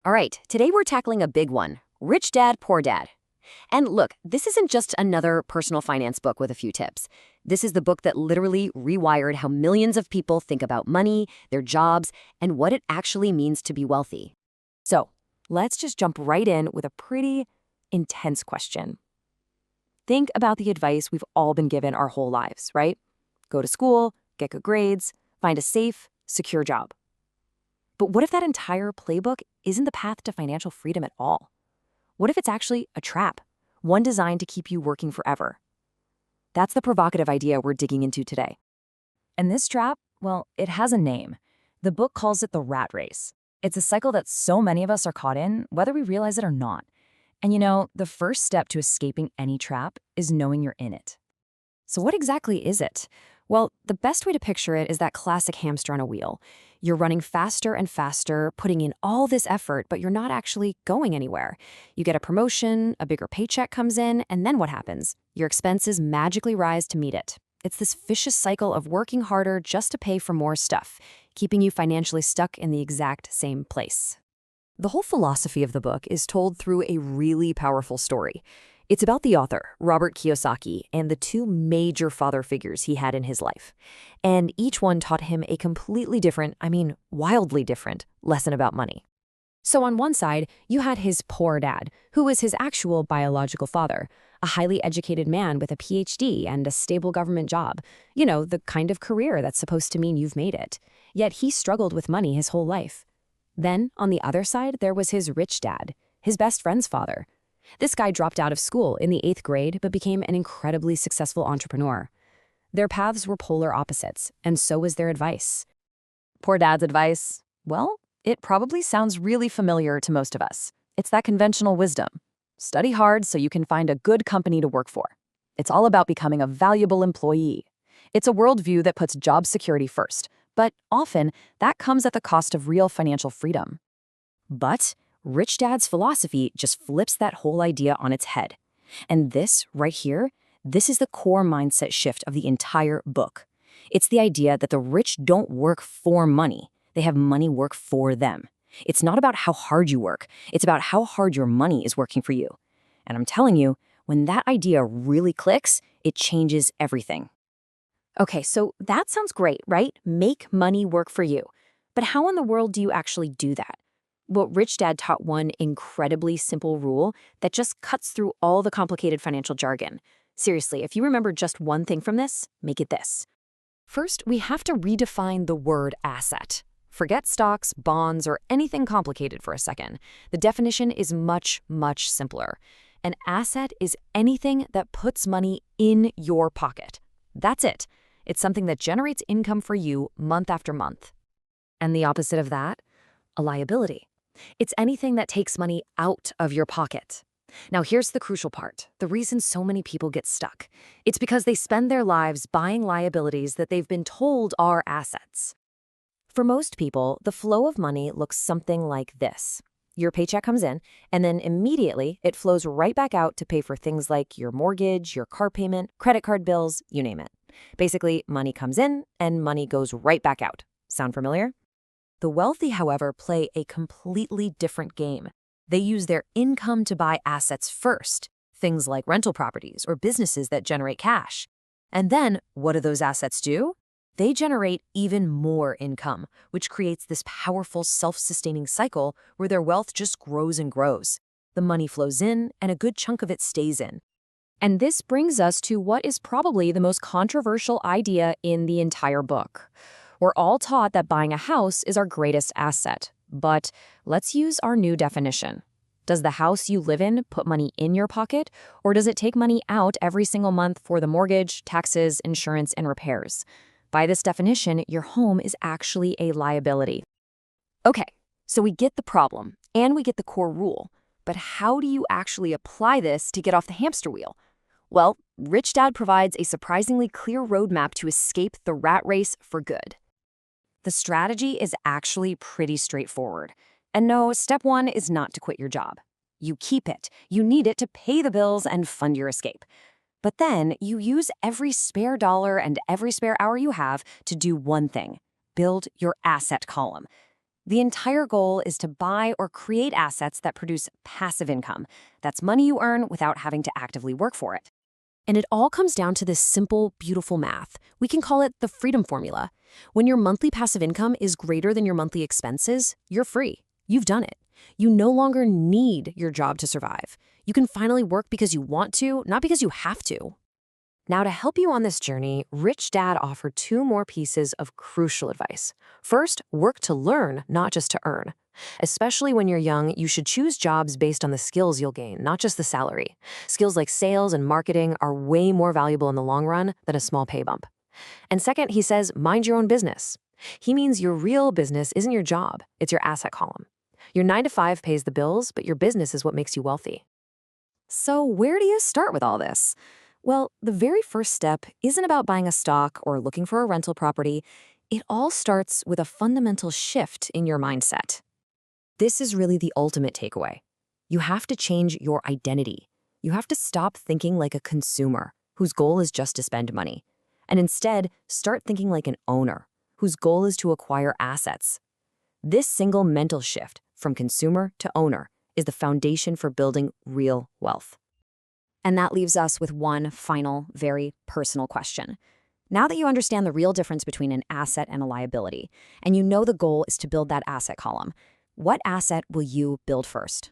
All right, today we're tackling a big one, Rich Dad, Poor Dad. And look, this isn't just another personal finance book with a few tips. This is the book that literally rewired how millions of people think about money, their jobs, and what it actually means to be wealthy. So let's just jump right in with a pretty intense question. Think about the advice we've all been given our whole lives, right? Go to school, get good grades, find a safe, secure job. But what if that entire playbook isn't the path to financial freedom at all? What if it's actually a trap, one designed to keep you working forever? That's the provocative idea we're digging into today. And this trap, well, it has a name. The book calls it the rat race. It's a cycle that so many of us are caught in, whether we realize it or not. And the first step to escaping any trap is knowing you're in it. So what exactly is it? Well, the best way to picture it is that classic hamster on a wheel. You're running faster and faster, putting in all this effort, but you're not actually going anywhere. You get a promotion, a bigger paycheck comes in, and then what happens? Your expenses magically rise to meet it. It's this vicious cycle of working harder just to pay for more stuff, keeping you financially stuck in the exact same place. The whole philosophy of the book is told through a really powerful story. It's about the author, Robert Kiyosaki, and the two major father figures he had in his life. And each one taught him a completely different, wildly different, lesson about money. So on one side, you had his poor dad, who was his actual biological father, a highly educated man with a PhD and a stable government job. The kind of career that's supposed to mean you've made it. Yet he struggled with money his whole life. Then, on the other side, there was his rich dad, his best friend's father. This guy dropped out of school in the 8th grade but became an incredibly successful entrepreneur. Their paths were polar opposites, and so was their advice. Poor dad's advice? Well, it probably sounds really familiar to most of us. It's that conventional wisdom. Study hard so you can find a good company to work for. It's all about becoming a valuable employee. It's a worldview that puts job security first, but often that comes at the cost of real financial freedom. But Rich Dad's philosophy just flips that whole idea on its head. And this, right here, this is the core mindset shift of the entire book. It's the idea that the rich don't work for money. They have money work for them. It's not about how hard you work. It's about how hard your money is working for you. And I'm telling you, when that idea really clicks, it changes everything. Okay, so that sounds great, right? Make money work for you. But how in the world do you actually do that? Well, Rich Dad taught one incredibly simple rule that just cuts through all the complicated financial jargon. Seriously, if you remember just one thing from this, make it this. First, we have to redefine the word asset. Forget stocks, bonds, or anything complicated for a second. The definition is much, much simpler. An asset is anything that puts money in your pocket. That's it. It's something that generates income for you month after month. And the opposite of that? A liability. It's anything that takes money out of your pocket. Now here's the crucial part, the reason so many people get stuck. It's because they spend their lives buying liabilities that they've been told are assets. For most people, the flow of money looks something like this. Your paycheck comes in, and then immediately it flows right back out to pay for things like your mortgage, your car payment, credit card bills, you name it. Basically, money comes in and money goes right back out. Sound familiar? The wealthy, however, play a completely different game. They use their income to buy assets first, things like rental properties or businesses that generate cash. And then, what do those assets do? They generate even more income, which creates this powerful self-sustaining cycle where their wealth just grows and grows. The money flows in, and a good chunk of it stays in. And this brings us to what is probably the most controversial idea in the entire book. We're all taught that buying a house is our greatest asset, but let's use our new definition. Does the house you live in put money in your pocket, or does it take money out every single month for the mortgage, taxes, insurance, and repairs? By this definition, your home is actually a liability. Okay, so we get the problem, and we get the core rule, but how do you actually apply this to get off the hamster wheel? Well, Rich Dad provides a surprisingly clear roadmap to escape the rat race for good. The strategy is actually pretty straightforward. And no, step one is not to quit your job. You keep it. You need it to pay the bills and fund your escape. But then you use every spare dollar and every spare hour you have to do one thing: build your asset column. The entire goal is to buy or create assets that produce passive income. That's money you earn without having to actively work for it. And it all comes down to this simple, beautiful math. We can call it the freedom formula. When your monthly passive income is greater than your monthly expenses, you're free. You've done it. You no longer need your job to survive. You can finally work because you want to, not because you have to. Now, to help you on this journey, Rich Dad offered 2 more pieces of crucial advice. First, work to learn, not just to earn. Especially when you're young, you should choose jobs based on the skills you'll gain, not just the salary. Skills like sales and marketing are way more valuable in the long run than a small pay bump. And second, he says, mind your own business. He means your real business isn't your job, it's your asset column. Your 9 to 5 pays the bills, but your business is what makes you wealthy. So where do you start with all this? Well, the very first step isn't about buying a stock or looking for a rental property. It all starts with a fundamental shift in your mindset. This is really the ultimate takeaway. You have to change your identity. You have to stop thinking like a consumer whose goal is just to spend money, and instead start thinking like an owner whose goal is to acquire assets. This single mental shift from consumer to owner is the foundation for building real wealth. And that leaves us with one final, very personal question. Now that you understand the real difference between an asset and a liability, and you know the goal is to build that asset column, what asset will you build first?